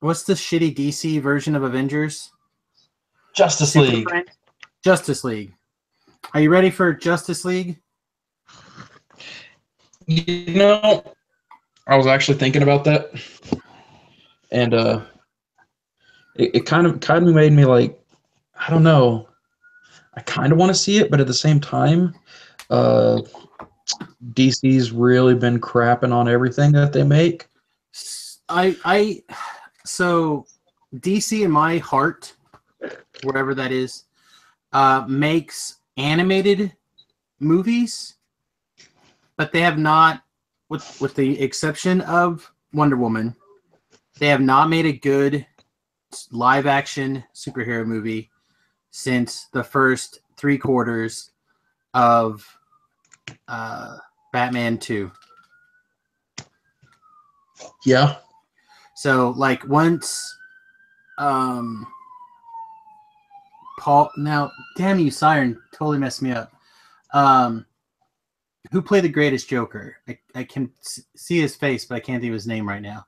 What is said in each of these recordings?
what's the shitty DC version of Avengers? Justice Super League. Friends? Justice League. Are you ready for Justice League? You know, I was actually thinking about that, and it kind of made me like, I don't know. I kind of want to see it, but at the same time, uh, DC's really been crapping on everything that they make. So DC in my heart, wherever that is, makes animated movies, but they have not, with the exception of Wonder Woman, they have not made a good live action superhero movie since the first three quarters of Batman 2. Yeah. So like once Paul, now damn you, Siren totally messed me up. Who played the greatest Joker? I can see his face, but I can't think of his name right now.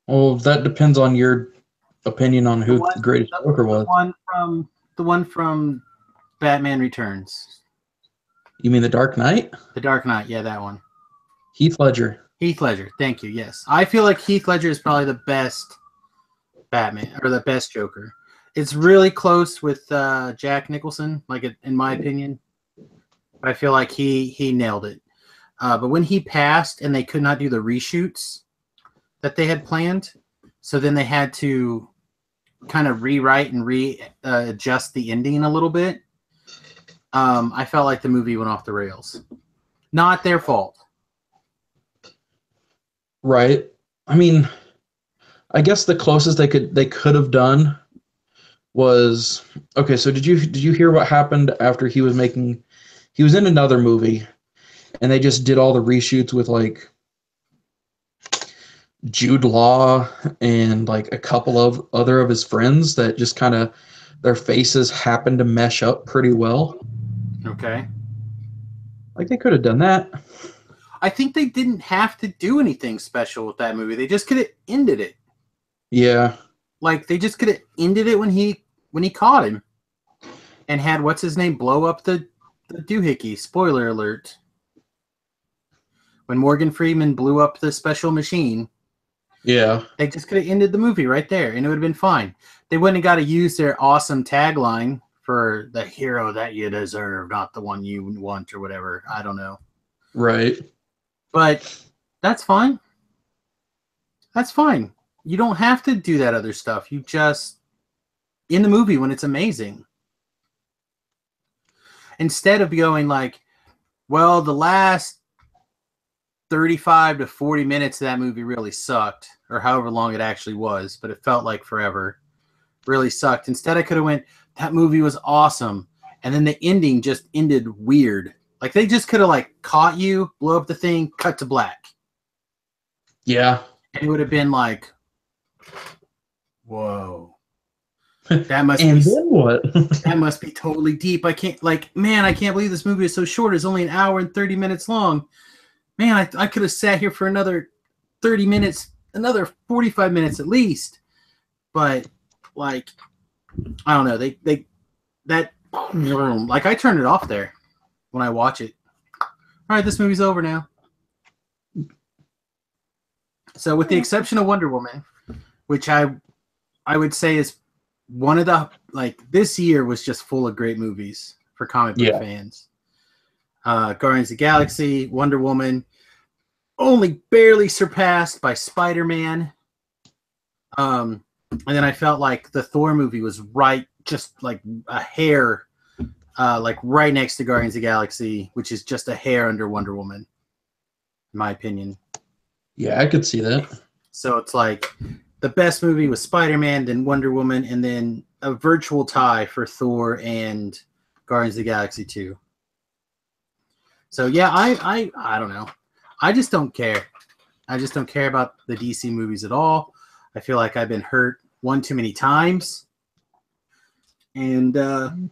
Well, that depends on your opinion on who the greatest Joker was. The one from Batman Returns. You mean The Dark Knight? The Dark Knight, yeah, that one. Heath Ledger. Heath Ledger, thank you. Yes, I feel like Heath Ledger is probably the best Batman or the best Joker. It's really close with Jack Nicholson, like in my opinion. I feel like he nailed it. But when he passed and they could not do the reshoots that they had planned, so then they had to kind of rewrite and adjust the ending a little bit. I felt like the movie went off the rails. Not their fault. Right. I mean, I guess the closest they could have done was, okay, so did you hear what happened after he was in another movie and they just did all the reshoots with like Jude Law and like a couple of other of his friends that just kind of their faces happened to mesh up pretty well. Okay. Like they could have done that. I think they didn't have to do anything special with that movie. They just could have ended it. Yeah. Like they just could have ended it when he caught him and had what's his name blow up the doohickey. Spoiler alert. When Morgan Freeman blew up the special machine. Yeah. They just could have ended the movie right there and it would have been fine. They wouldn't have got to use their awesome tagline for the hero that you deserve, not the one you want or whatever. I don't know. Right. But that's fine. That's fine. You don't have to do that other stuff. You just, in the movie when it's amazing. Instead of going like, well, the last 35 to 40 minutes of that movie really sucked, or however long it actually was, but it felt like forever. Really sucked. Instead, I could have went, that movie was awesome. And then the ending just ended weird. Like they just could have like caught you, blow up the thing, cut to black. Yeah. And it would have been like, whoa. That must and be then what? that must be totally deep. I can't believe this movie is so short. It's only an hour and 30 minutes long. Man, I could have sat here for another 30 minutes, another 45 minutes at least. But like, I don't know. Like I turned it off there when I watch it. All right, this movie's over now. So with the exception of Wonder Woman, which I would say is one of the, like, this year was just full of great movies for comic book fans. Guardians of the Galaxy, Wonder Woman, only barely surpassed by Spider-Man. And then I felt like the Thor movie was right, just like a hair, like right next to Guardians of the Galaxy, which is just a hair under Wonder Woman, in my opinion. Yeah, I could see that. So it's like the best movie was Spider-Man, then Wonder Woman, and then a virtual tie for Thor and Guardians of the Galaxy 2. So yeah, I don't know. I just don't care. I just don't care about the DC movies at all. I feel like I've been hurt one too many times. And the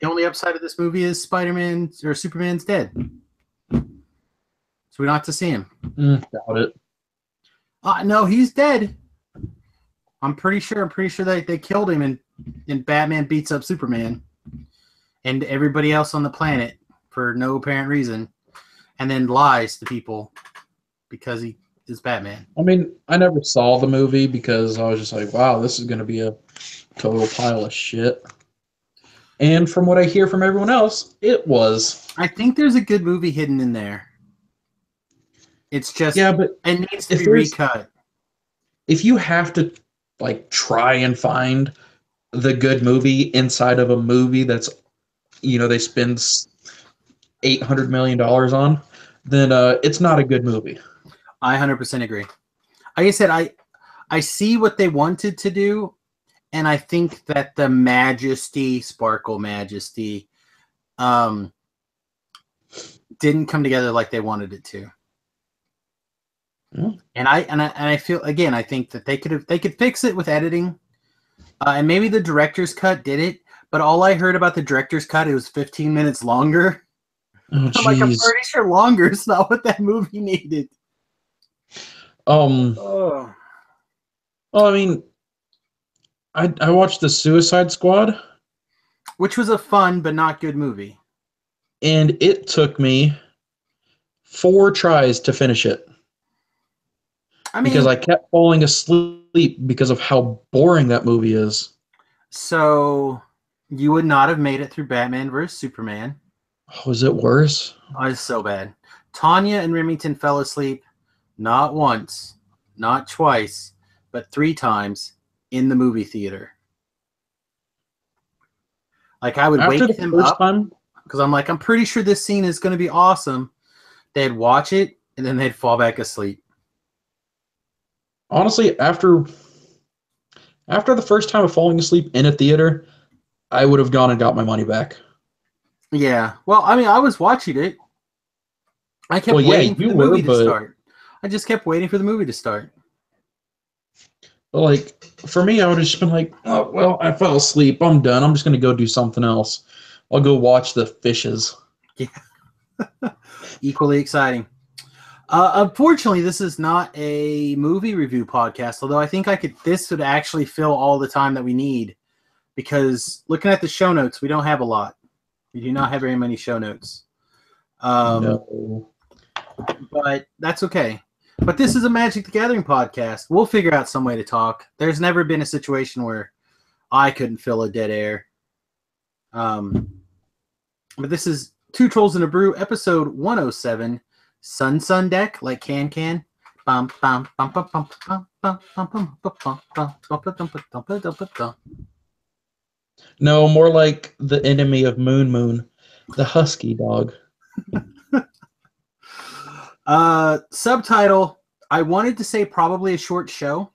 only upside of this movie is Spider-Man or Superman's dead. So we don't have to see him. Doubt it. No, he's dead. I'm pretty sure they killed him and Batman beats up Superman and everybody else on the planet for no apparent reason, and then lies to people because he is Batman. I mean, I never saw the movie because I was just like, wow, this is going to be a total pile of shit. And from what I hear from everyone else, it was. I think there's a good movie hidden in there. It's just, but it needs to be recut. If you have to like try and find the good movie inside of a movie that's, they spend $800 million on, then it's not a good movie. I 100% agree. Like I said, I see what they wanted to do, and I think that the Sparkle Majesty, didn't come together like they wanted it to. Yeah. And I feel, again, I think that they could fix it with editing, and maybe the director's cut did it. But all I heard about the director's cut, it was 15 minutes longer. Oh, I'm pretty sure longer is not what that movie needed. Oh, I mean, I watched The Suicide Squad, which was a fun but not good movie, and it took me 4 tries to finish it. Because I kept falling asleep because of how boring that movie is. So you would not have made it through Batman vs. Superman. Oh, is it worse? Oh, it's so bad. Tanya and Remington fell asleep not once, not twice, but 3 times in the movie theater. Like, I would wake them up because I'm pretty sure this scene is going to be awesome. They'd watch it and then they'd fall back asleep. Honestly, after the first time of falling asleep in a theater, I would have gone and got my money back. Yeah. Well, I mean, I was watching it. I kept waiting for the movie to start. I just kept waiting for the movie to start. But like, for me, I would have just been like, oh, well, I fell asleep. I'm done. I'm just going to go do something else. I'll go watch the fishes. Yeah. Equally exciting. Unfortunately, this is not a movie review podcast, although I think this would actually fill all the time that we need, because looking at the show notes, we don't have a lot. We do not have very many show notes. No. But that's okay. But this is a Magic the Gathering podcast. We'll figure out some way to talk. There's never been a situation where I couldn't fill a dead air. But this is Two Trolls and a Brew, episode 107. Sun deck, like can. No, more like the enemy of Moon, the husky dog. Subtitle, I wanted to say probably a short show,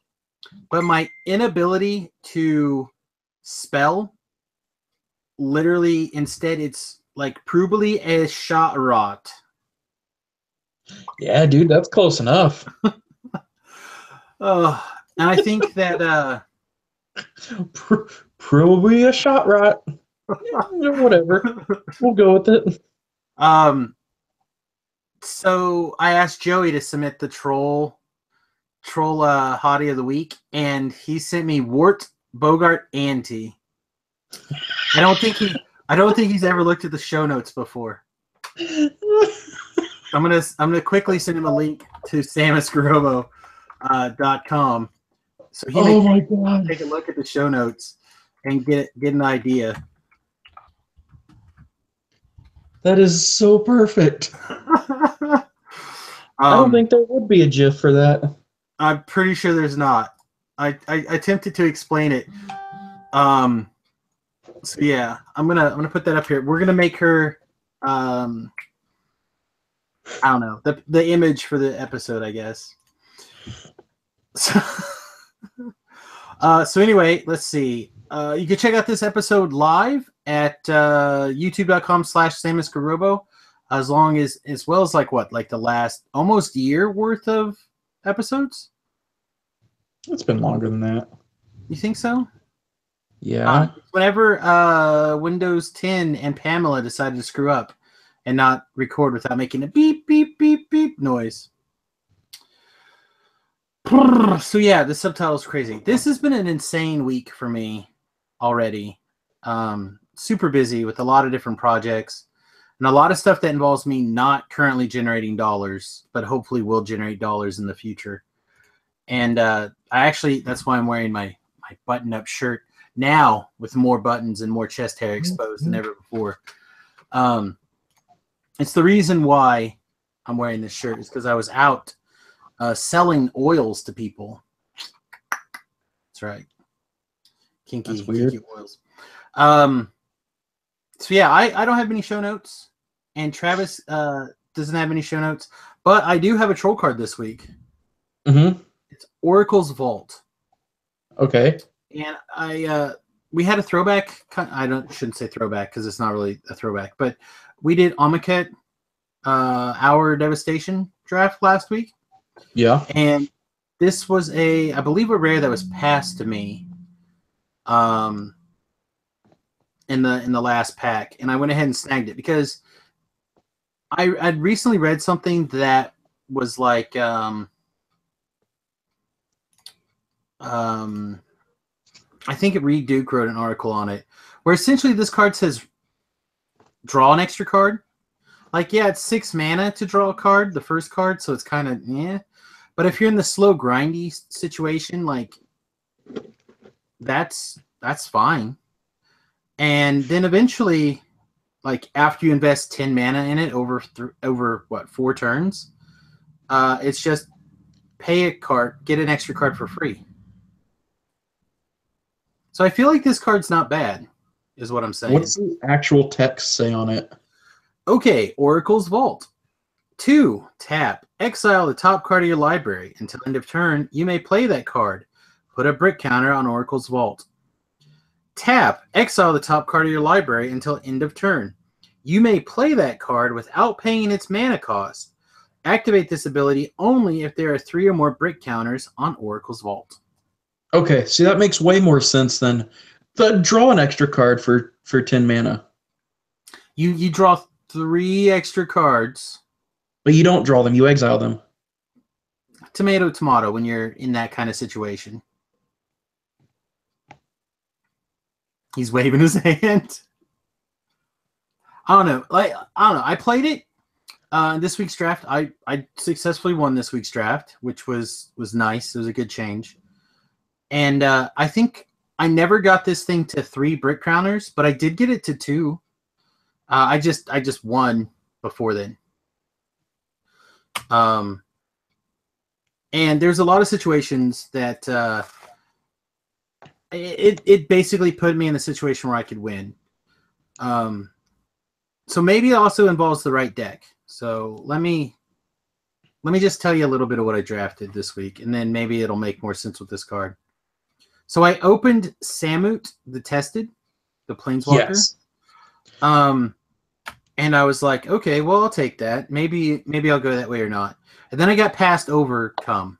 but my inability to spell, literally, instead it's like probably a shot rot. Yeah, dude, that's close enough. And I think that probably a shot rot. Yeah, whatever. We'll go with it. So I asked Joey to submit the troll hottie of the week, and he sent me Wart, Bogart, Ante. I don't think he's ever looked at the show notes before. I'm gonna quickly send him a link to samusgarobo.com so he can take a look at the show notes and get an idea. That is so perfect. I don't think there would be a GIF for that. I'm pretty sure there's not. I attempted to explain it. So yeah, I'm gonna put that up here. We're gonna make her I don't know, the image for the episode, I guess. So, so anyway, let's see. You can check out this episode live at youtube.com/SamusGarobo, as well as like the last almost year worth of episodes. It's been longer than that. You think so? Yeah. Whenever Windows 10 and Pamela decided to screw up and not record without making a beep, beep, beep, beep noise. So yeah, the subtitle's crazy. This has been an insane week for me already. Super busy with a lot of different projects and a lot of stuff that involves me not currently generating dollars, but hopefully will generate dollars in the future. And that's why I'm wearing my button-up shirt now with more buttons and more chest hair exposed than ever before. It's the reason why I'm wearing this shirt is because I was out selling oils to people. That's right. Kinky oils. So yeah, I don't have any show notes, and Travis doesn't have any show notes, but I do have a troll card this week. Mm-hmm. It's Oracle's Vault. Okay. And we had a throwback. Shouldn't say throwback because it's not really a throwback, but we did Amaket our Devastation draft last week. Yeah. And this was I believe a rare that was passed to me in the last pack, and I went ahead and snagged it because I'd recently read something that was like I think Reed Duke wrote an article on it where essentially this card says draw an extra card. Like, yeah, it's 6 mana to draw a card, the first card, so it's kind of, yeah. But if you're in the slow, grindy situation, like, that's fine. And then eventually, like, after you invest 10 mana in it over 4 turns, it's just pay a card, get an extra card for free. So I feel like this card's not bad, is what I'm saying. What's the actual text say on it? Okay, Oracle's Vault. 2, tap. Exile the top card of your library. Until end of turn, you may play that card. Put a brick counter on Oracle's Vault. Tap. Exile the top card of your library until end of turn. You may play that card without paying its mana cost. Activate this ability only if there are 3 or more brick counters on Oracle's Vault. Okay, see, that makes way more sense than the draw an extra card for 10 mana. You draw 3 extra cards. But you don't draw them, you exile them. Tomato, tomato when you're in that kind of situation. He's waving his hand. I don't know. I played it this week's draft. I successfully won this week's draft, which was nice. It was a good change. And I think I never got this thing to 3 brick counters, but I did get it to 2. I just won before then. And there's a lot of situations that it basically put me in a situation where I could win. So maybe it also involves the right deck. So let me just tell you a little bit of what I drafted this week, and then maybe it'll make more sense with this card. So I opened Samut the Tested, the Planeswalker. Yes. And I was like, okay, well, I'll take that. Maybe I'll go that way or not. And then I got passed Overcome,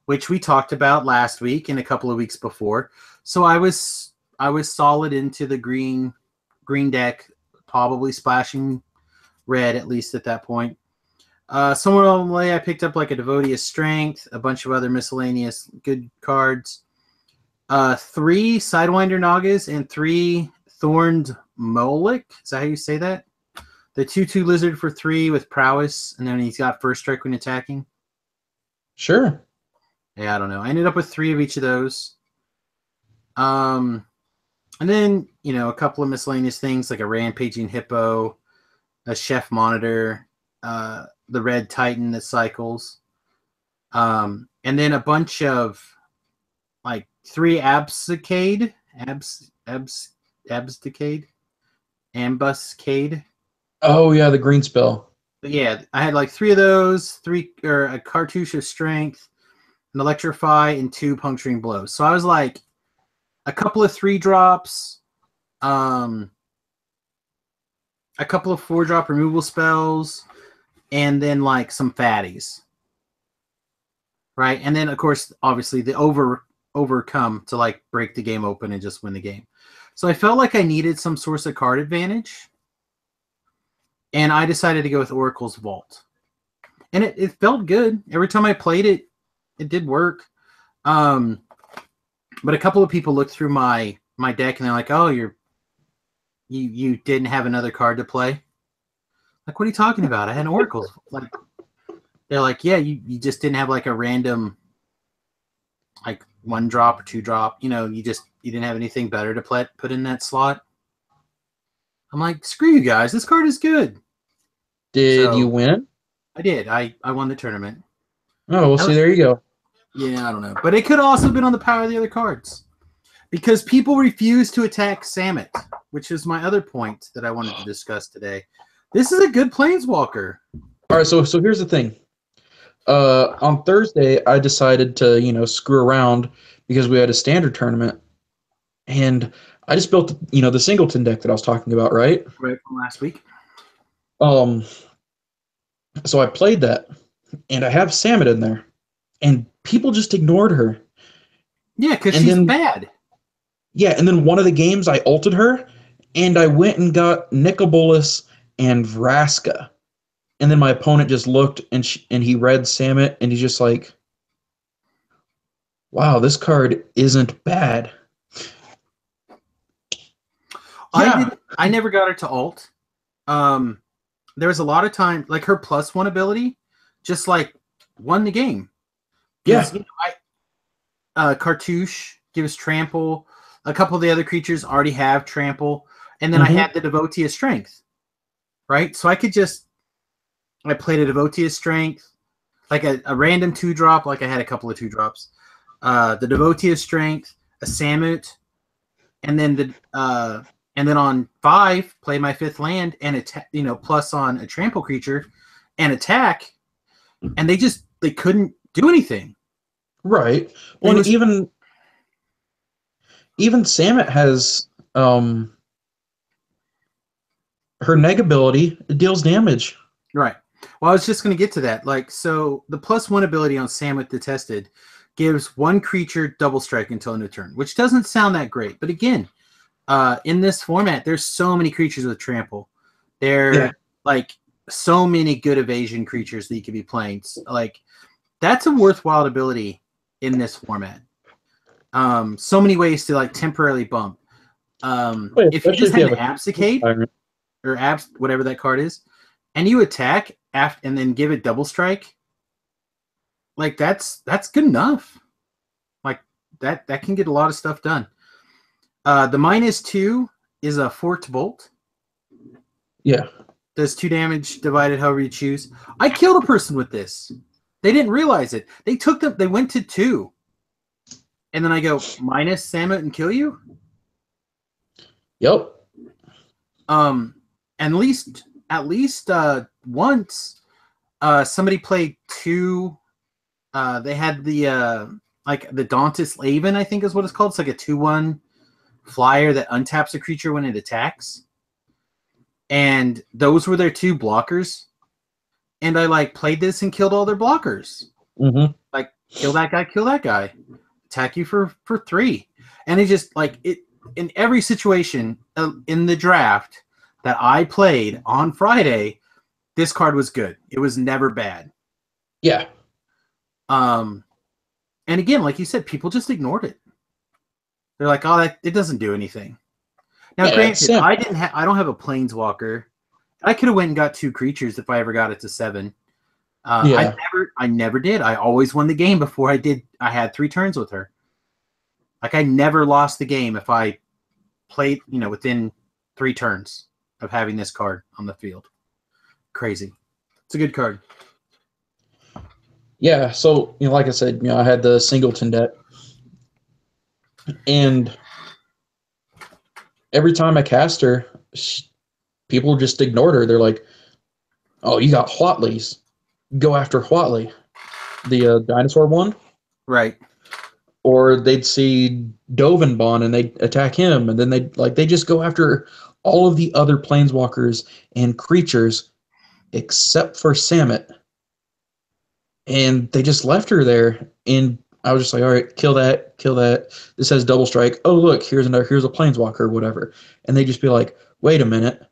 which we talked about last week and a couple of weeks before. So I was solid into the green deck, probably splashing red at least at that point. Somewhere along the way, I picked up like a Devotee's Strength, a bunch of other miscellaneous good cards, 3 Sidewinder Nagas, and 3 Thorned Moloch. Is that how you say that? The 2/2 lizard for 3 with prowess, and then he's got first strike when attacking. Sure. Yeah, I don't know. I ended up with 3 of each of those. And then, a couple of miscellaneous things like a Rampaging Hippo, a Chef Monitor, the Red Titan that cycles, and then a bunch of like 3 Ambuscade. Oh yeah, the green spell. But yeah, I had like 3 of those, a Cartouche of Strength, an Electrify, and 2 Puncturing Blows. So I was like a couple of 3-drops, a couple of 4-drop removal spells, and then like some fatties. Right? And then of course, obviously the overcome to like break the game open and just win the game. So I felt like I needed some source of card advantage. And I decided to go with Oracle's Vault. And it felt good. Every time I played it, It did work. But a couple of people looked through my deck and they're like, "Oh, you didn't have another card to play." Like, what are you talking about? I had oracles. Like, they're like, "Yeah, you just didn't have like a random, like 1 drop or 2 drop. You didn't have anything better to put in that slot." I'm like, "Screw you guys. This card is good." Did you win? I did. I won the tournament. Oh, well, see, there you go. Yeah, I don't know. But it could have also been on the power of the other cards. Because people refuse to attack Samet, which is my other point that I wanted to discuss today. This is a good Planeswalker. All right, so here's the thing. On Thursday, I decided to, screw around because we had a standard tournament. And I just built, the singleton deck that I was talking about, right? Right from last week. So I played that, and I have Samet in there. And people just ignored her. Yeah, because she's bad. Yeah, and then one of the games I ulted her, and I went and got Nicobolus and Vraska. And then my opponent just looked, and he read Samet, and he's just like, wow, this card isn't bad. Yeah. I never got her to ult. There was a lot of time, like her +1 ability, just like won the game. Yeah. Cartouche gives trample. A couple of the other creatures already have trample. And then I had the Devotee of Strength. Right? So I played a Devotee of Strength, like a random 2-drop, like I had a couple of 2-drops. The Devotee of Strength, a Samut, and then on 5, play my 5th land and plus on a trample creature and attack, and they couldn't do anything. Right. Well, even Samet has her neg ability deals damage. Right. Well, I was just going to get to that. Like, so the +1 ability on Samet Detested gives 1 creature double strike until end of turn, which doesn't sound that great. But again, in this format, there's so many creatures with trample. Like so many good evasion creatures that you could be playing. Like, that's a worthwhile ability in this format. So many ways to like temporarily bump. If you just had an Absicate or whatever that card is, and you attack and then give it double strike, like that's good enough. Like that can get a lot of stuff done. The -2 is a Forked Bolt. Yeah. Does 2 damage divided however you choose. I killed a person with this. They didn't realize it. They went to 2. And then I go minus Samet and kill you? Yep. At least once somebody played 2. They had the the Dauntless Laven, I think is what it's called. It's like a 2/1 flyer that untaps a creature when it attacks. And those were their 2 blockers. And I played this and killed all their blockers. Like, kill that guy, attack you for 3. And it just in every situation in the draft that I played on Friday, this card was good. It was never bad. Yeah. And again, like you said, people just ignored it. They're like, "Oh, it doesn't do anything." Now, granted, I don't have a Planeswalker. I could have went and got 2 creatures if I ever got it to 7. I never did. I always won the game before I did. I had 3 turns with her. Like, I never lost the game if I played, within 3 turns of having this card on the field. Crazy. It's a good card. Yeah, so, like I said, I had the singleton deck. And every time I cast her, people just ignored her. They're like, oh, you got Huatleys. Go after Huatley. The dinosaur one? Right. Or they'd see Dovenbon and they'd attack him. And then they just go after all of the other planeswalkers and creatures except for Samet. And they just left her there. And I was just like, all right, kill that. This has double strike. Oh, look, here's a planeswalker or whatever. And they just be like, wait a minute.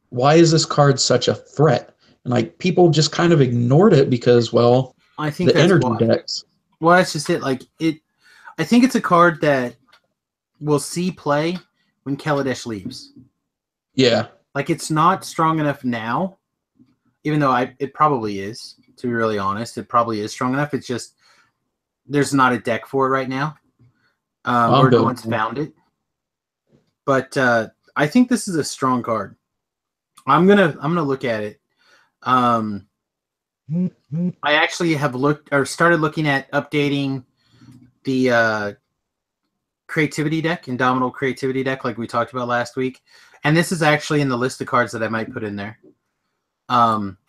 Why is this card such a threat? And people just kind of ignored it because, well, I think the that's energy why. decks. Well, that's just it. Like it, I think it's a card that will see play when Kaladesh leaves. Yeah. Like it's not strong enough now, even though it probably is. To be really honest, it probably is strong enough. It's just there's not a deck for it right now, or no one's found it. But I think this is a strong card. I'm gonna look at it. I actually have started looking at updating the creativity deck, Indomitable creativity deck, like we talked about last week. And this is actually in the list of cards that I might put in there.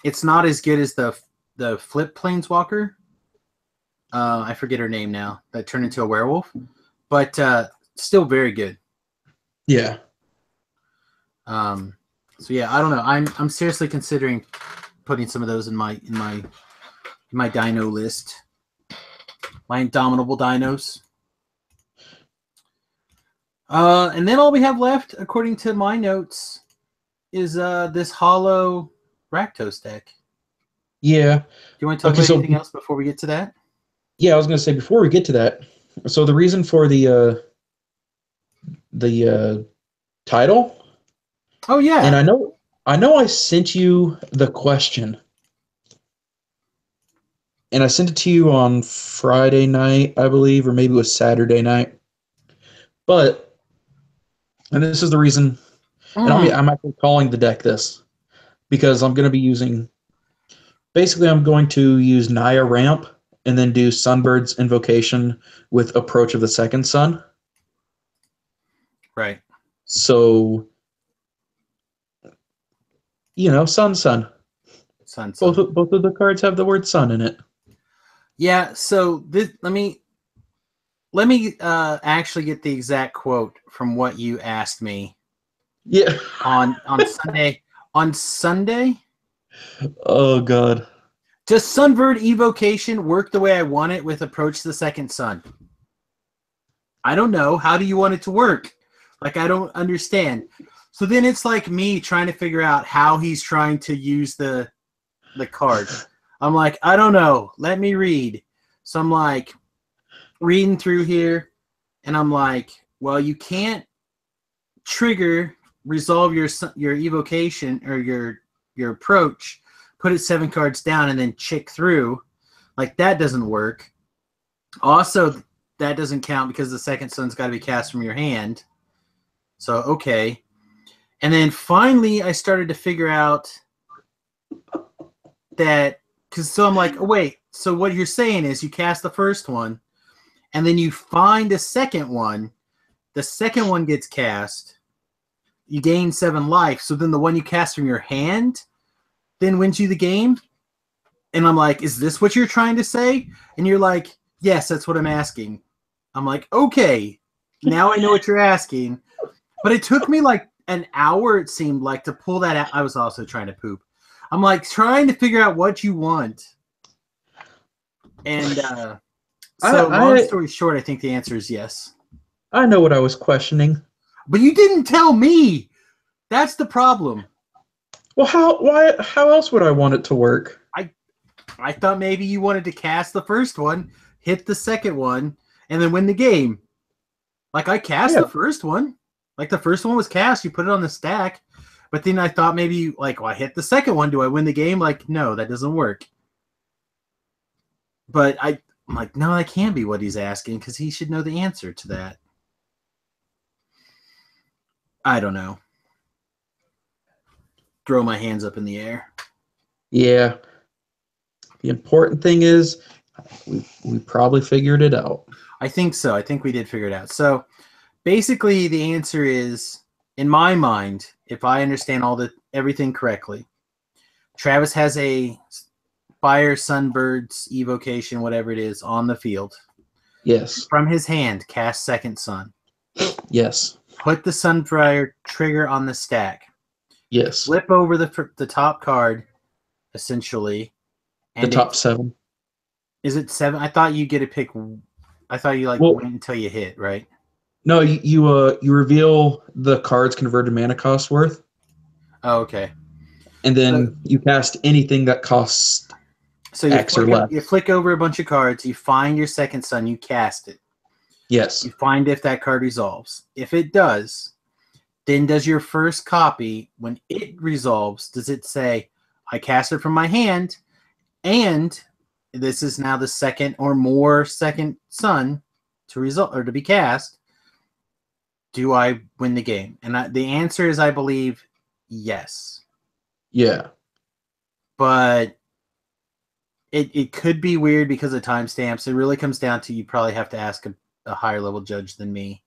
It's not as good as the flip planeswalker. I forget her name now. That turned into a werewolf, but still very good. Yeah. So yeah, I don't know. I'm seriously considering putting some of those in my dino list. My Indomitable dinos. And then all we have left, according to my notes, is this hollow Rakdos deck. Yeah. Do you want to talk about anything else before we get to that? Yeah, I was going to say before we get to that. So the reason for the title. Oh yeah. And I know I sent you the question. And I sent it to you on Friday night, I believe, or maybe it was Saturday night. But, and this is the reason, and I'm actually calling the deck this, because I'm going to be using, basically I'm going to use Naya Ramp, and then do Sunbird's Invocation with Approach of the Second Sun. Right. So, you know, sun. Both of the cards have the word sun in it. Yeah, so let me actually get the exact quote from what you asked me. Yeah. on Sunday. On Sunday? Oh god. Does Sunbird Evocation work the way I want it with Approach the Second Sun? I don't know. How do you want it to work? Like, I don't understand. So then it's like me trying to figure out how he's trying to use the card. I'm like, I don't know. Let me read. So I'm like reading through here, and I'm like, well, you can't resolve your evocation or your approach, put it 7 cards down, and then chick through. Like, that doesn't work. Also, that doesn't count because the second sun's got to be cast from your hand. So, okay. And then finally, I started to figure out that, so I'm like, oh, wait, so what you're saying is you cast the first one, and then you find a second one. The second one gets cast. You gain 7 life. So then the one you cast from your hand then wins you the game. And I'm like, is this what you're trying to say? And you're like, yes, that's what I'm asking. I'm like, okay, now I know what you're asking. But it took me like an hour, it seemed like, to pull that out. I was also trying to poop. I'm like trying to figure out what you want. And long story short, I think the answer is yes. I know what I was questioning. But you didn't tell me. That's the problem. Well, how else would I want it to work? I thought maybe you wanted to cast the first one, hit the second one, and then win the game. Like, I cast the first one. Like, the first one was cast. You put it on the stack. But then I thought maybe, like, well, I hit the second one. Do I win the game? Like, no, that doesn't work. But I'm like, no, that can't be what he's asking because he should know the answer to that. I don't know. Throw my hands up in the air. Yeah. The important thing is we probably figured it out. I think so. I think we did figure it out. So basically the answer is, in my mind, if I understand everything correctly, Travis has a Fire Sunbird's Evocation, whatever it is, on the field. Yes. From his hand, cast Second Sun. Yes. Put the Sunfire trigger on the stack. Yes. Flip over the top card, essentially. And the top 7. Is it 7? I thought you get to pick. I thought you wait until you hit, right? No, you reveal the card's converted mana cost worth. Oh, okay. And then you cast anything that costs So X or less. you flick over a bunch of cards, you find your second son, you cast it. Yes. You find if that card resolves. If it does, then does your first copy, when it resolves, does it say, I cast it from my hand, and this is now the second or more second son to result or to be cast? Do I win the game? And the answer is, I believe, yes. Yeah. But it could be weird because of timestamps. It really comes down to, you probably have to ask a higher level judge than me.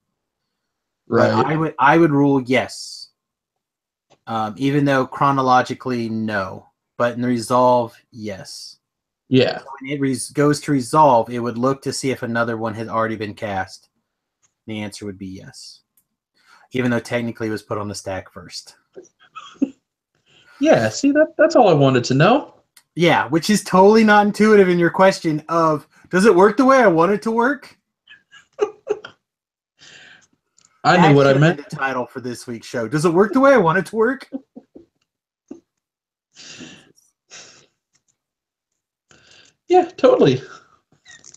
Right. But I would rule yes. Even though chronologically, no. But in the resolve, yes. Yeah. So when it goes to resolve, it would look to see if another one had already been cast. The answer would be yes. Even though technically it was put on the stack first. Yeah, see, that's all I wanted to know. Yeah, which is totally not intuitive in your question of, does it work the way I want it to work? I knew what I meant. The title for this week's show. Does it work the way I want it to work? Yeah, totally.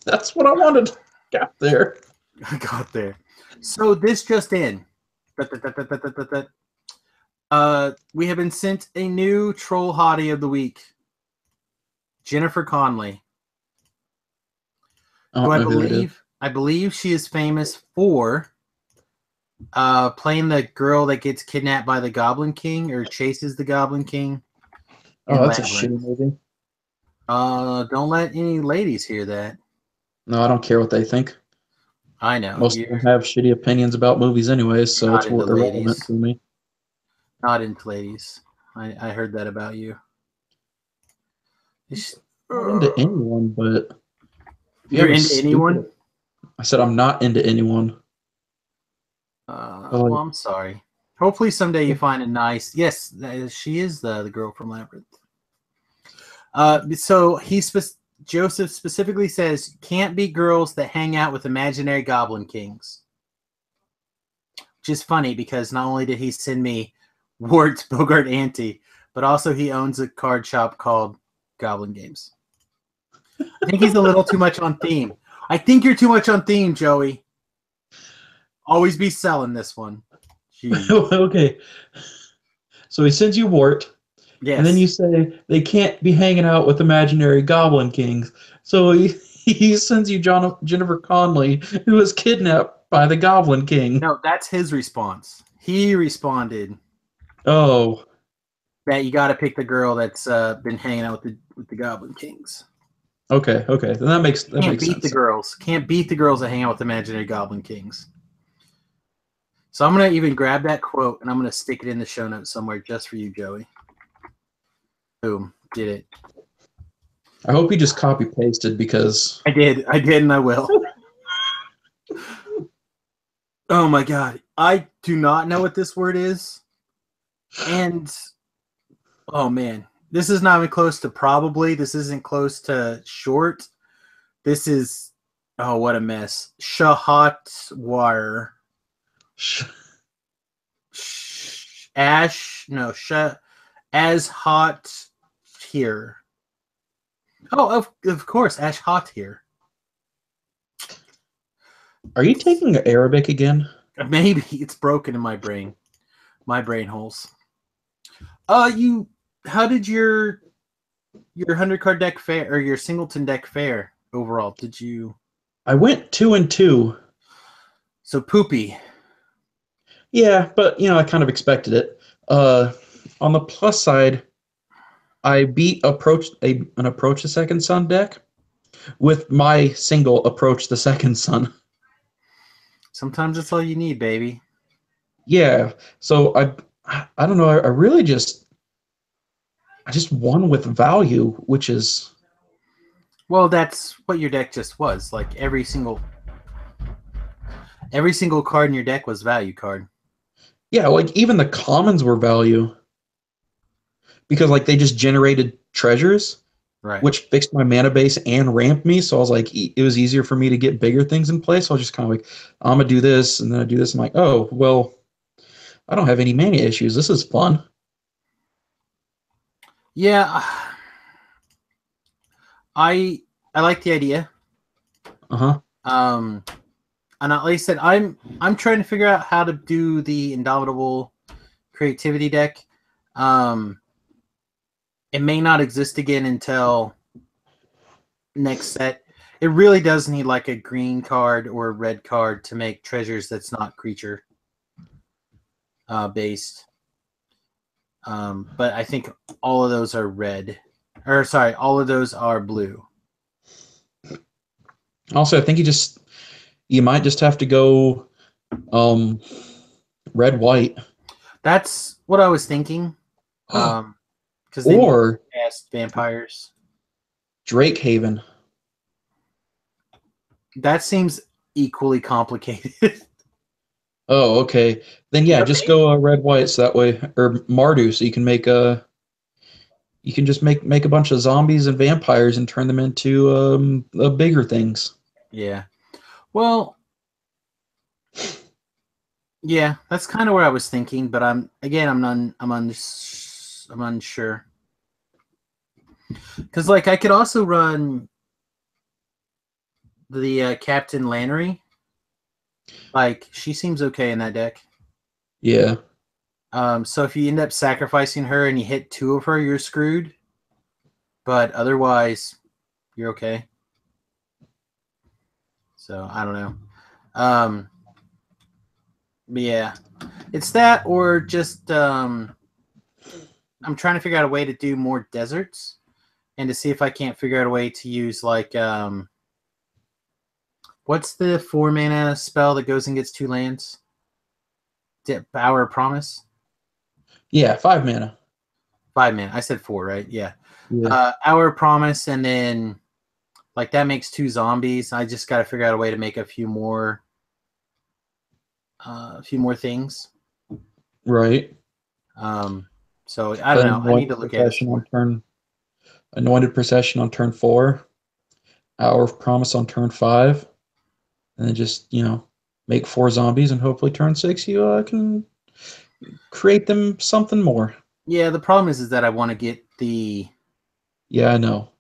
That's what I wanted. Got there. I got there. So this just in. We have been sent a new troll hottie of the week. Jennifer Connelly. I believe she is famous for playing the girl that gets kidnapped by the Goblin King or chases the Goblin King. Oh, that's a shitty movie. Don't let any ladies hear that. No, I don't care what they think. I know. Most of them have shitty opinions about movies anyways, so it's irrelevant to me. Not into ladies. I heard that about you. I'm not into anyone, but... You're into anyone? I said I'm not into anyone. Well, I'm sorry. Hopefully someday you find a nice... Yes, she is the girl from Labyrinth. So Joseph specifically says, can't be girls that hang out with imaginary Goblin Kings. Which is funny because not only did he send me Wart's Bogart Ante, but also he owns a card shop called Goblin Games. I think he's a little too much on theme. I think you're too much on theme, Joey. Always be selling this one. Okay. So he sends you Wart. Yes. And then you say they can't be hanging out with imaginary Goblin Kings. So he sends you Jennifer Connelly, who was kidnapped by the Goblin King. No, that's his response. He responded. Oh. That you got to pick the girl that's been hanging out with the Goblin Kings. Okay. Then that makes sense. Can't beat the girls that hang out with imaginary Goblin Kings. So I'm going to even grab that quote and I'm going to stick it in the show notes somewhere just for you, Joey. Boom. Did it. I hope you just copy pasted because... I did and I will. Oh my God. I do not know what this word is. And, oh man. This is not even close to probably. This isn't close to short. This is, oh, what a mess. Shahat wire. As hot here. Oh, of course, Ash hot here. Are you taking Arabic again? Maybe. It's broken in my brain. My brain holes. How did your 100-card deck fare, or your singleton deck fare overall? Did you... I went 2-2. So poopy. Yeah, but I kind of expected it. On the plus side, I beat an Approach the Second Sun deck with my single Approach the Second Sun. Sometimes that's all you need, baby. Yeah. So I don't know. I really just won with value, which is... Well, that's what your deck just was. Like every single card in your deck was value card. Yeah, like even the commons were value. Because like they just generated treasures, right? Which fixed my mana base and ramped me. So I was like, it was easier for me to get bigger things in place. So I was just kind of like, I'm gonna do this, and then I do this. I'm like, oh well, I don't have any mana issues. This is fun. Yeah, I like the idea. Uh-huh. And like I said, I'm trying to figure out how to do the Indomitable creativity deck. Um, it may not exist again until next set. It really does need like a green card or a red card to make treasures that's not creature based. But I think all of those are red. Or sorry, all of those are blue. Also, I think you might just have to go red white. That's what I was thinking. Because they need Or cast vampires. Drake Haven. That seems equally complicated. Oh, okay. Then yeah, just go red white so that way, or Mardu, so you can you can just make a bunch of zombies and vampires and turn them into bigger things. Yeah. Well, yeah, that's kind of where I was thinking, but I'm unsure. Because like I could also run the Captain Lannery. Like she seems okay in that deck. Yeah. So if you end up sacrificing her and you hit 2 of her, you're screwed. But otherwise, you're okay. So I don't know. But yeah, it's that or just I'm trying to figure out a way to do more deserts and to see if I can't figure out a way to use like what's the 4 mana spell that goes and gets 2 lands? Hour of Promise? Yeah, 5 mana. 5 mana. I said 4, right? Yeah. Yeah. Hour of Promise, and then like that makes 2 zombies. I just got to figure out a way to make a few more things. Right. So I don't know. I need to look at it. Anointed Procession on turn 4, Hour of Promise on turn 5, and then just, make 4 zombies, and hopefully turn 6 you can create them something more. Yeah, the problem is that I want to get the. Yeah, I know.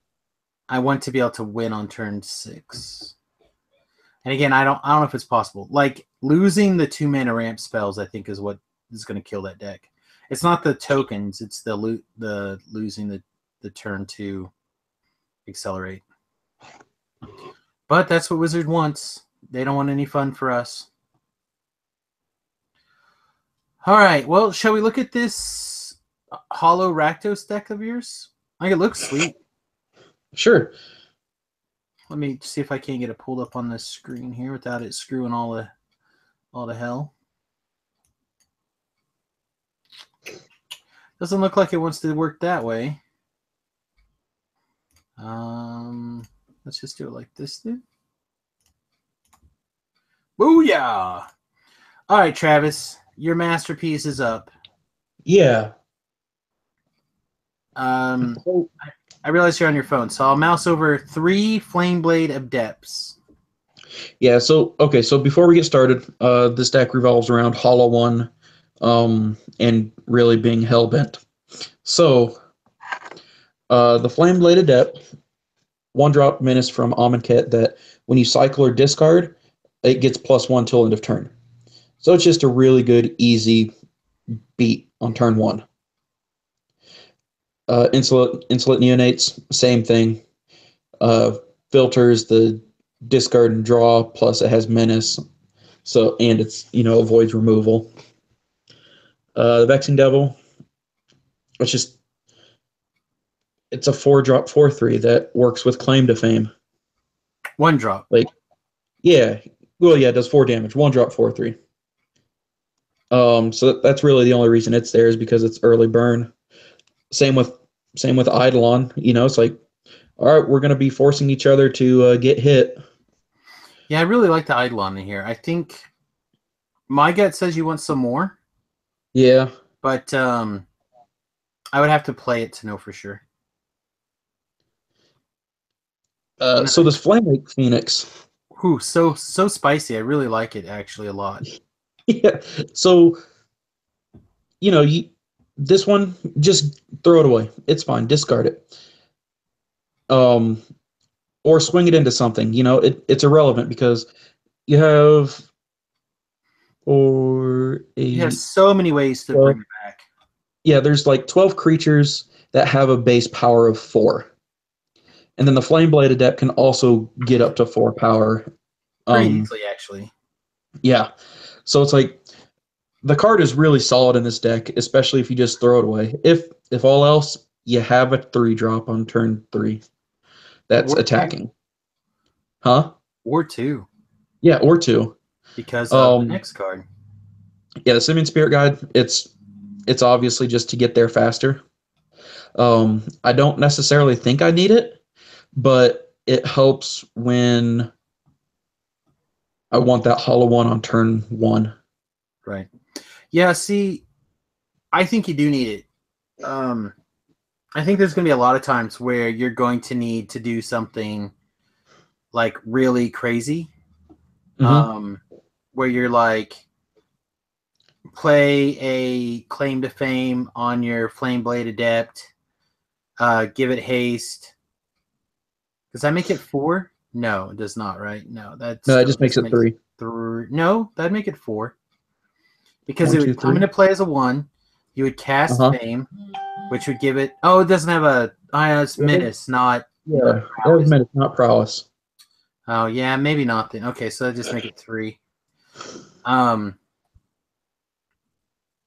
I want to be able to win on turn 6. And again, I don't know if it's possible. Like losing the 2 mana ramp spells, I think is what is going to kill that deck. It's not the tokens; it's the losing the turn 2 accelerate. But that's what Wizard wants. They don't want any fun for us. All right. Well, shall we look at this Hollow Rakdos deck of yours? Like it looks sweet. Sure. Let me see if I can't get it pulled up on the screen here without it screwing all the hell. Doesn't look like it wants to work that way. Let's just do it like this, dude. Booyah! All right, Travis, your masterpiece is up. Yeah. I realize you're on your phone, so I'll mouse over 3 Flameblade Adepts. Yeah, so before we get started, this deck revolves around Hollow One, and really being hellbent. So, the Flameblade Adept, 1-drop menace from Amonkhet that when you cycle or discard, it gets +1 till end of turn. So it's just a really good, easy beat on turn 1. Insolent Neonates, same thing. Filters the discard and draw, plus it has menace. So, and it's, avoids removal. The Vexing Devil, it's a 4-drop 4/3 that works with Claim to Fame. 1 drop. Yeah, it does 4 damage. 1-drop 4/3. So that's really the only reason it's there is because it's early burn. Same with Eidolon. It's like, all right, we're going to be forcing each other to get hit. Yeah, I really like the Eidolon in here. I think my gut says you want some more. Yeah. But I would have to play it to know for sure. So this Flame Lake Phoenix. Ooh, so spicy. I really like it actually a lot. Yeah. So, this one, just throw it away. It's fine. Discard it. or swing it into something. You know, it's irrelevant because you have or You have eight. so many ways to bring it back. Yeah, there's like 12 creatures that have a base power of 4. And then the Flame Blade Adept can also get up to 4 power. Pretty easily, actually. Yeah. So it's like the card is really solid in this deck, especially if you just throw it away. If all else, you have a 3-drop on turn 3 that's Or attacking. two. Huh? Or 2. Yeah, or 2. Because of the next card. Yeah, the Simian Spirit Guide, it's obviously just to get there faster. I don't necessarily think I need it, but it helps when I want that hollow one on turn 1. Right. Yeah, see, I think you do need it. I think there's going to be a lot of times where you're going to need to do something like really crazy. Where you're like, play a claim to fame on your Flame Blade Adept, give it haste. Does that make it 4? No, it does not, right? No, No, that just makes it 3. No, that'd make it 4. Because 1, it would 2, 3. come into play as a 1. You would cast Fame, which would give it... Oh, it doesn't have a... it's Menace, not... Yeah, it has Menace, not Prowess. Oh, yeah, maybe not then. Okay, so that just make it 3. And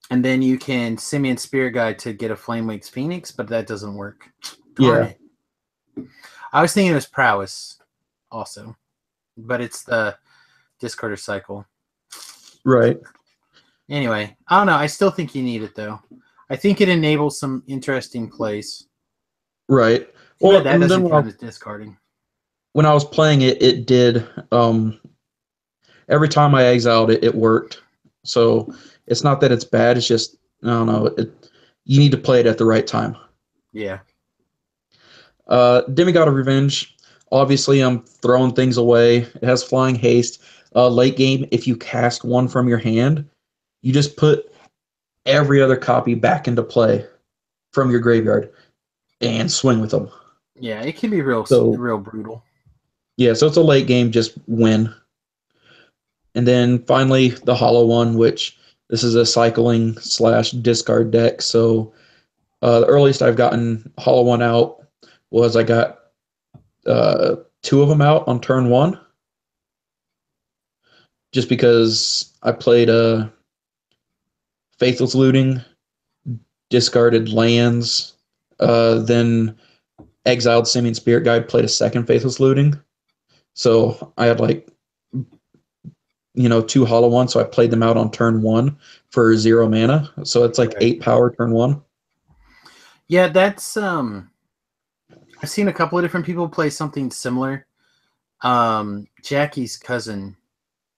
then you can Simian Spirit Guide to get a Flame Wake's Phoenix, but that doesn't work. Darn it. I was thinking it was Prowess also, but it's the Discarder cycle. Right. Anyway, I don't know. I still think you need it, though. I think it enables some interesting plays. Right. Well, that doesn't count as discarding. When I was playing it, it did. Every time I exiled it, it worked. So it's not that it's bad. It's just, I don't know. You need to play it at the right time. Yeah. Demigod of Revenge. Obviously, I'm throwing things away. It has Flying Haste. Late game, if you cast one from your hand, you just put every other copy back into play from your graveyard and swing with them. Yeah, it can be real brutal. Yeah, so it's a late game, just win. And then finally, the Hollow One, which this is a cycling / discard deck. So the earliest I've gotten Hollow One out was I got 2 of them out on turn 1. Just because I played Faithless Looting, discarded lands, then exiled Simian Spirit Guide, played a second Faithless Looting. So I had 2 Hollow Ones, so I played them out on turn 1 for 0 mana. So it's 8 power turn 1. Yeah, that's I've seen a couple of different people play something similar. Jackie's cousin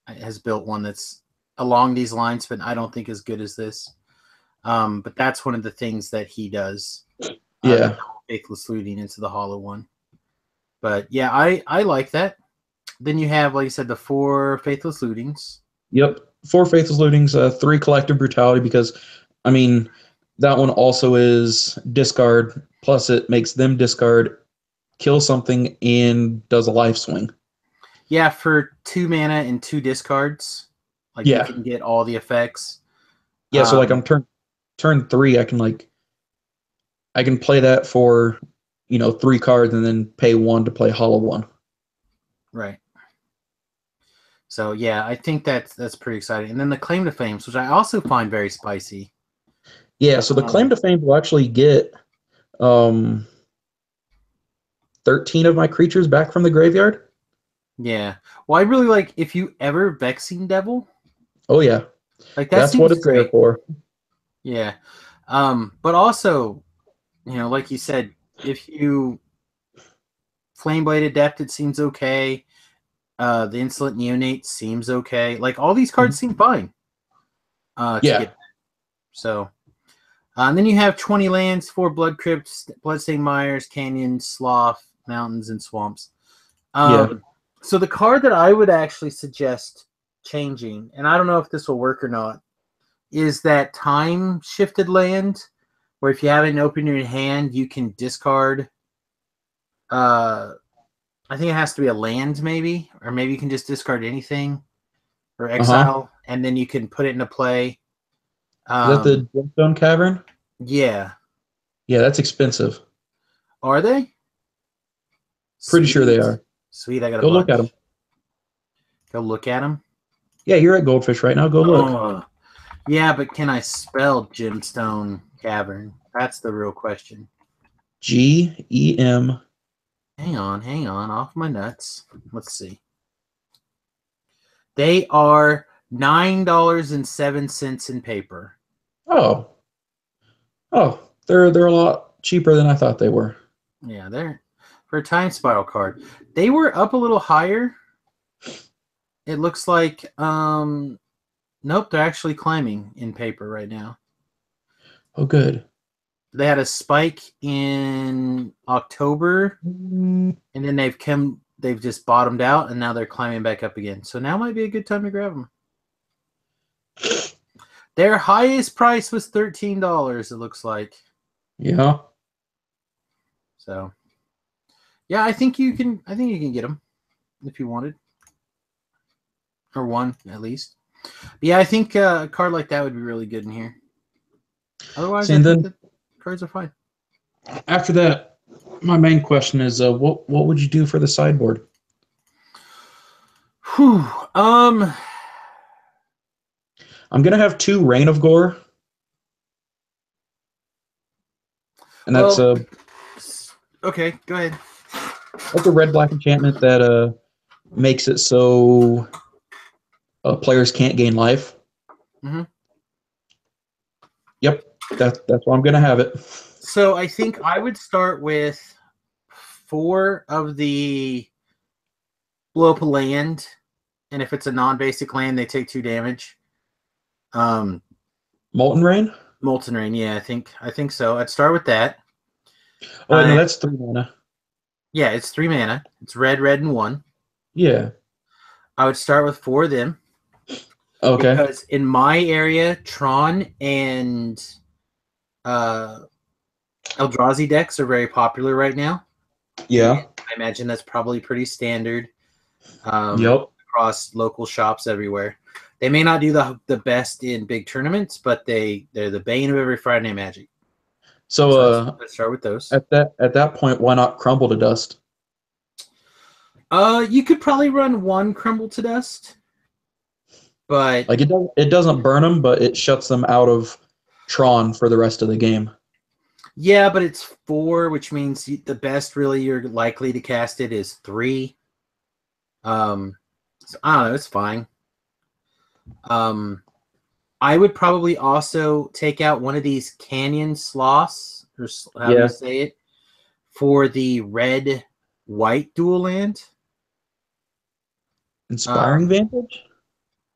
has built one that's along these lines, but I don't think as good as this. But that's one of the things that he does. Yeah. Faithless Looting into the Hollow One. But yeah, I like that. Then you have, like you said, the 4 Faithless Lootings. Yep. 4 Faithless Lootings, 3 Collective Brutality, because, I mean, that one also is discard, plus it makes them discard, kill something, and does a life swing. Yeah, for 2 mana and 2 discards. You can get all the effects. Yeah, so I'm turn 3, I can play that for 3 cards and then pay 1 to play Hollow One. Right. So yeah, I think that's pretty exciting. And then the Claim to Fame, which I also find very spicy. Yeah, so the Claim to Fame will actually get 13 of my creatures back from the graveyard. Yeah. Well, I really like if you ever Vexing Devil. Oh yeah. That's what it's great. There for. Yeah. But also, like you said, if you Flameblade Adept, it seems okay. The Insolent Neonate seems okay. All these cards seem fine. So, and then you have 20 lands, 4 Blood Crypts, Bloodstained Mires, Canyons, Slough, Mountains, and Swamps. So the card that I would actually suggest changing, and I don't know if this will work or not, is that Time Shifted land, where if you have an open in your hand, you can discard I think it has to be a land, maybe, or maybe you can just discard anything or Uh-huh. exile, and then you can put it into play. Is that the Gemstone Cavern? Yeah. Yeah, that's expensive. Are they? Pretty sure they Sweet. are. Sweet, I got a Go look at them. bunch. Go look at them. Yeah, you're at Goldfish right now. Go look. Oh. Yeah, but can I spell Gemstone Cavern? That's the real question. GEM. Hang on. Off my nuts. Let's see. They are $9.07 in paper. Oh. Oh, they're a lot cheaper than I thought they were. Yeah, they're for a time spiral card. They were up a little higher. It looks like nope, they're actually climbing in paper right now. Oh, good. They had a spike in October, and then they've just bottomed out, and now they're climbing back up again. So now might be a good time to grab them. Their highest price was $13. It looks like. Yeah. So, yeah, I think you can. I think you can get them if you wanted, or one at least. But yeah, I think a card like that would be really good in here. Otherwise, See, I and think then the cards are fine. after that, my main question is, what would you do for the sideboard? Whew. I'm gonna have 2 Reign of Gore, and that's Well, a okay. Go ahead. red black enchantment that makes it so players can't gain life. Mm-hmm. Yep, that's why I'm gonna have it. So I think I would start with 4 of the blow up a land, and if it's a non-basic land, they take 2 damage. Molten Rain. Molten Rain, yeah, I think so. I'd start with that. Oh wait, no, that's 3 mana. Yeah, it's 3 mana. It's red, and 1. Yeah. I would start with 4 of them. Okay. Because in my area, Tron and Eldrazi decks are very popular right now. Yeah. And I imagine that's probably pretty standard Yep. across local shops everywhere. They may not do the best in big tournaments, but they're the bane of every Friday Night Magic. So let's start with those. at that point, why not Crumble to Dust? You could probably run 1 Crumble to Dust, but Like it doesn't burn them, but it shuts them out of Tron for the rest of the game. yeah, but it's 4, which means the best really you're likely to cast it is 3. So I don't know, it's fine. I would probably also take out one of these Canyon Sloths, or how do you say it, for the red-white dual land. Inspiring Vantage?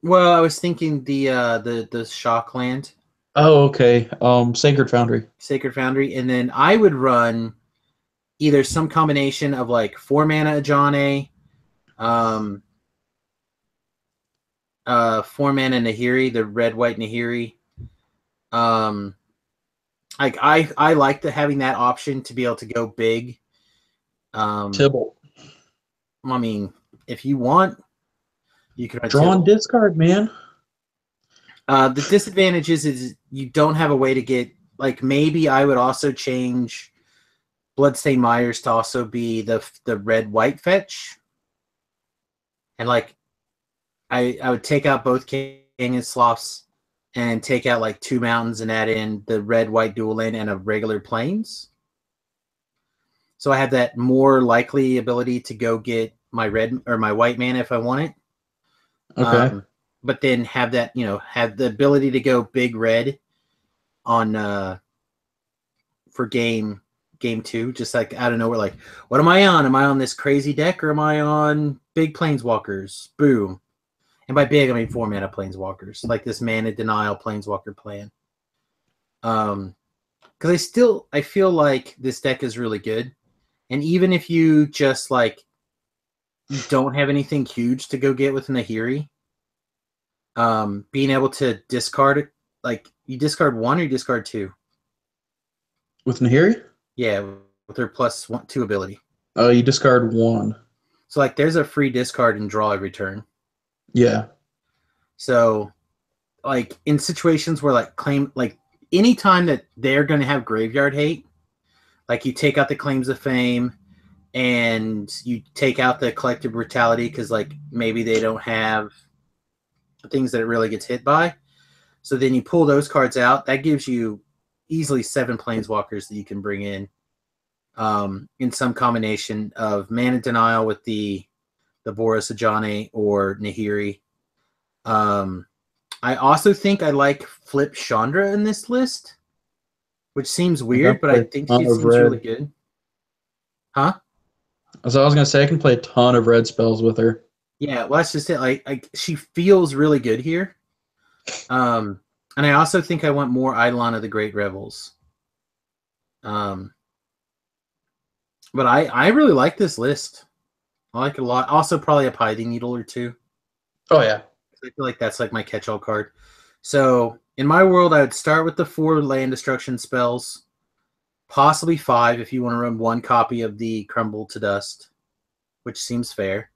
Well, I was thinking the shock land. Oh, okay. Sacred Foundry. Sacred Foundry, and then I would run either some combination of like 4 mana Ajane, 4 mana Nahiri, the red white Nahiri. Like I like having that option to be able to go big. Tibble. I mean, if you want, you can draw and discard, man. The disadvantage is you don't have a way to get, like, maybe I would also change Bloodstained Myers to also be the red white fetch, and like I would take out both Canyon Sloths and take out like 2 mountains and add in the red white dual land and a regular plains. So I have that more likely ability to go get my red or my white mana if I want it. Okay. But then have that, have the ability to go big red on for game 2, just like out of nowhere. Like, what am I on? Am I on this crazy deck or am I on big planeswalkers? Boom. And by big, I mean 4 mana planeswalkers, like this mana denial planeswalker plan. Because I feel like this deck is really good. And even if you just like you don't have anything huge to go get with Nahiri, being able to discard it, like you discard 1 or you discard 2? With Nahiri? Yeah, with her +1/2 ability. You discard 1. So like there's a free discard and draw every turn. Yeah. So like in situations where anytime that they're going to have graveyard hate, like you take out the claims of fame and you take out the collective brutality because like maybe they don't have things that it really gets hit by. So then you pull those cards out. That gives you easily 7 planeswalkers that you can bring in some combination of Mana Denial with the Boris Ajani or Nahiri. I also think I like Flip Chandra in this list, which seems weird, but I think she seems really good. Huh? So I was going to say I can play a ton of red spells with her. Yeah, well, that's just it. Like she feels really good here. And I also think I want more Eidolon of the Great Revels. But I really like this list. I like it a lot. Also, probably a Pithing Needle or two. Oh, yeah. I feel like that's like my catch-all card. So, in my world, I would start with the 4 land destruction spells. Possibly 5 if you want to run 1 copy of the Crumble to Dust, which seems fair.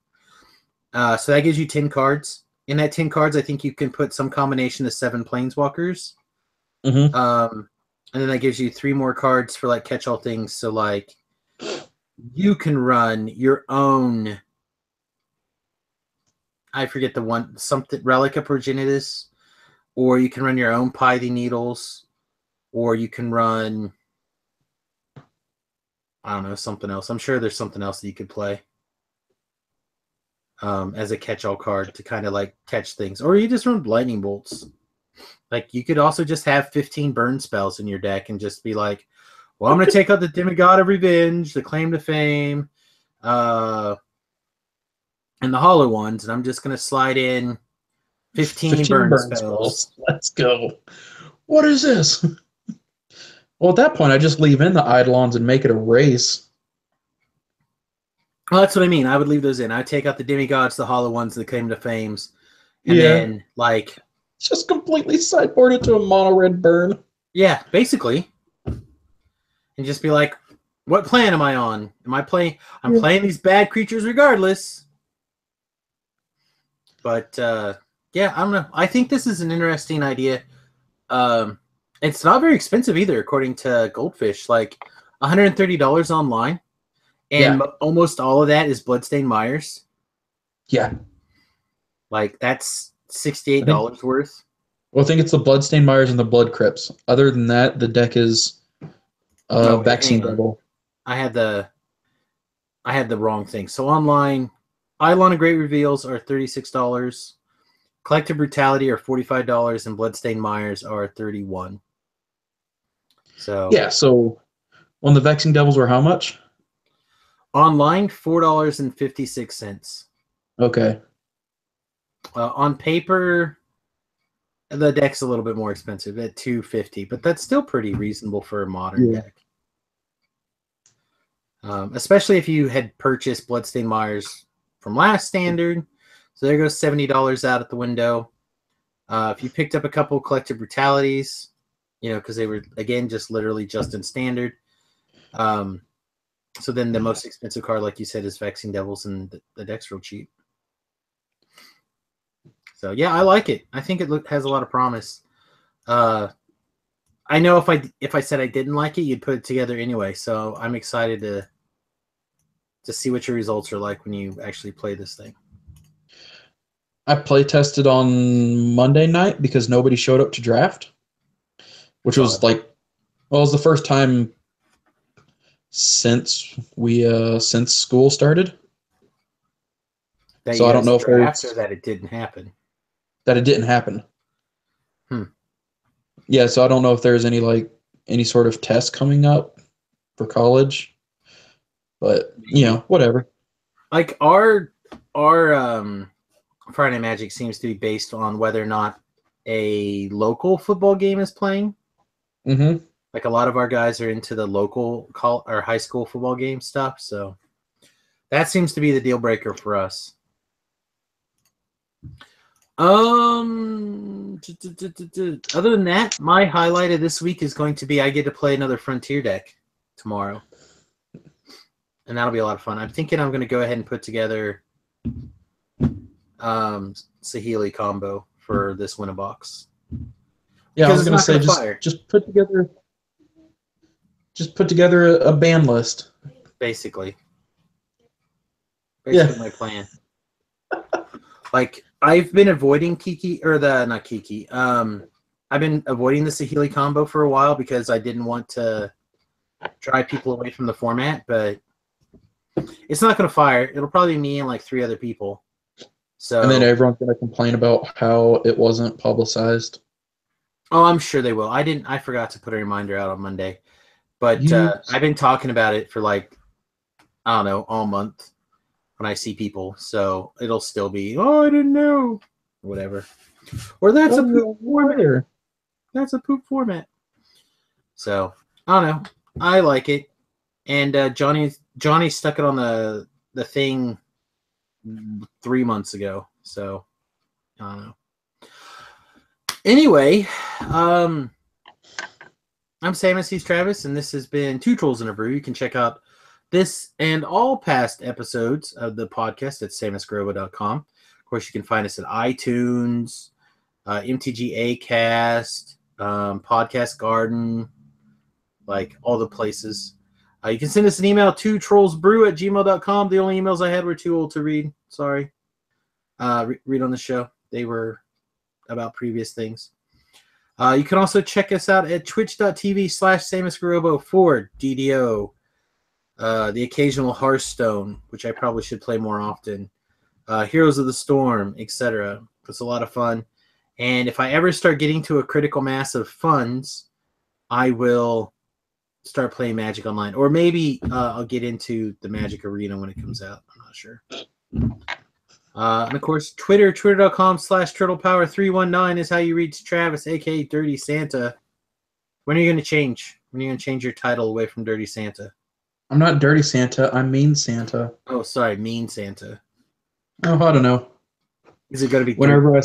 So that gives you 10 cards. In that 10 cards, I think you can put some combination of 7 Planeswalkers. Mm-hmm. And then that gives you 3 more cards for like catch-all things. So like you can run your own, I forget the one, something, Relic of Progenitus, or you can run your own Pithing Needles, or you can run, I don't know, something else. I'm sure there's something else that you could play as a catch-all card to kind of like catch things. Or you just run Lightning Bolts. Like you could also just have 15 burn spells in your deck and just be like, well, I'm going to take out the Demigod of Revenge, the Claim to Fame, and the Hollow ones, and I'm just going to slide in 15 burn spells. Let's go. What is this? Well, at that point, I just leave in the Eidolons and make it a race. Well, that's what I mean. I would leave those in. I'd take out the Demigods, the Hollow ones, the Claim to Fames, and then like just completely sideboard it to a mono red burn. Yeah, basically. And just be like, what plan am I on? Am I playing? I'm playing these bad creatures regardless. But yeah, I don't know. I think this is an interesting idea. It's not very expensive either, according to Goldfish. Like $130 online, and almost all of that is Bloodstained Myers. Yeah, like that's $68 worth. Well, I think it's the Bloodstained Myers and the Blood Crypts. Other than that, the deck is Vexing Devil. I had the wrong thing. So online, Eidolon of Great Reveals are $36. Collective Brutality are $45, and Bloodstained Myers are $31. So yeah, so on the Vexing Devils were how much? Online, $4.56. Okay. On paper, the deck's a little bit more expensive at $250, but that's still pretty reasonable for a modern deck. Especially if you had purchased Bloodstained Myers from last standard. So there goes $70 out at the window. If you picked up a couple Collective Brutalities, because they were, again, just literally just in standard. So then the most expensive card, like you said, is Vexing Devils, and the deck's real cheap. So yeah, I like it. I think it has a lot of promise. I know if I said I didn't like it, you'd put it together anyway. So I'm excited to see what your results are like when you actually play this thing. I play tested on Monday night because nobody showed up to draft, which was it was the first time since school started. So I don't know if there's that it didn't happen. That it didn't happen. Yeah, so I don't know if there's any sort of test coming up for college, but whatever. Like our Friday Night Magic seems to be based on whether or not a local football game is playing. Mm-hmm. Like a lot of our guys are into the local or high school football game stuff, so that seems to be the deal breaker for us. Other than that, my highlight of this week is going to be I get to play another Frontier deck tomorrow. and that'll be a lot of fun. I'm thinking I'm going to go ahead and put together Sahili combo for this Winnabox. Yeah, I was going to say just put together a band list. Basically Yeah. my plan. Like, I've been avoiding not Kiki. I've been avoiding the Sahili combo for a while because I didn't want to drive people away from the format, but it's not going to fire. It'll probably be me and like 3 other people. So, and then everyone's going to complain about how it wasn't publicized. Oh, I'm sure they will. I forgot to put a reminder out on Monday, but I've been talking about it for like, I don't know, all month when I see people. So it'll still be, I didn't know, whatever. Or that's a poop format. That's a poop format. So I don't know. I like it, and Johnny stuck it on the thing 3 months ago. So I don't know. Anyway, I'm Samus, he's Travis, and this has been Two Trolls in a Brew. You can check out this and all past episodes of the podcast at samusgrobo.com. Of course, you can find us at iTunes, MTG Acast, Podcast Garden, like all the places. You can send us an email to trollsbrew@gmail.com. The only emails I had were too old to read. Sorry. Read on the show. They were about previous things. You can also check us out at twitch.tv/SamusGarobo for DDO, the occasional Hearthstone, which I probably should play more often, Heroes of the Storm, etc. It's a lot of fun. And if I ever start getting to a critical mass of funds, I will start playing Magic Online. Or maybe I'll get into the Magic Arena when it comes out. I'm not sure. And of course, twitter.com/turtlepower319 is how you reach Travis, aka Dirty Santa. When are you going to change? When are you going to change your title away from Dirty Santa? I'm not Dirty Santa. I'm Mean Santa. Oh, sorry, Mean Santa. Oh, I don't know. Is it going to be whenever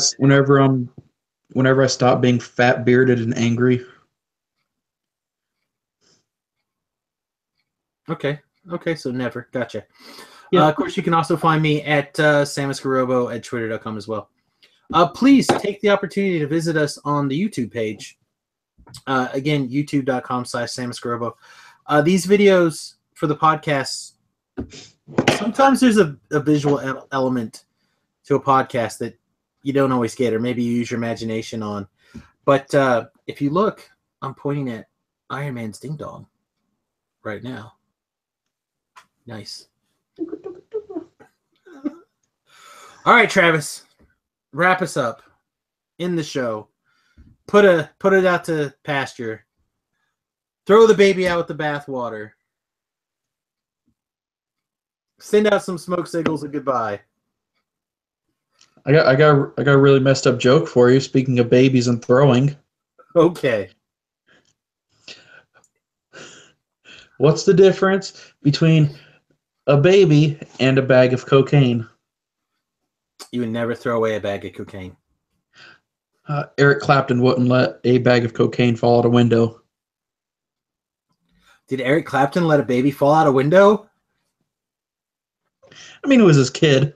I stop being fat, bearded, and angry? Okay, so never. Gotcha. Yeah. Of course, you can also find me at SamusGarobo at twitter.com as well. Please take the opportunity to visit us on the YouTube page. Again, youtube.com/SamusGarobo. These videos for the podcast, sometimes there's a visual element to a podcast that you don't always get, or maybe you use your imagination on. But if you look, I'm pointing at Iron Man's Ding Dong right now. Nice. All right, Travis, wrap us up in the show. Put it out to pasture. Throw the baby out with the bathwater. Send out some smoke signals and goodbye. I got a really messed up joke for you. Speaking of babies and throwing. Okay. What's the difference between a baby and a bag of cocaine? You would never throw away a bag of cocaine. Eric Clapton wouldn't let a bag of cocaine fall out a window. Did Eric Clapton let a baby fall out a window? I mean, it was his kid.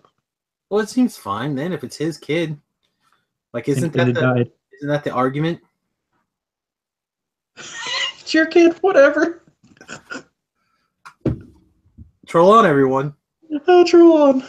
Well, it seems fine then if it's his kid. Like, isn't that the argument? It's your kid, whatever. Troll on, everyone. Troll on.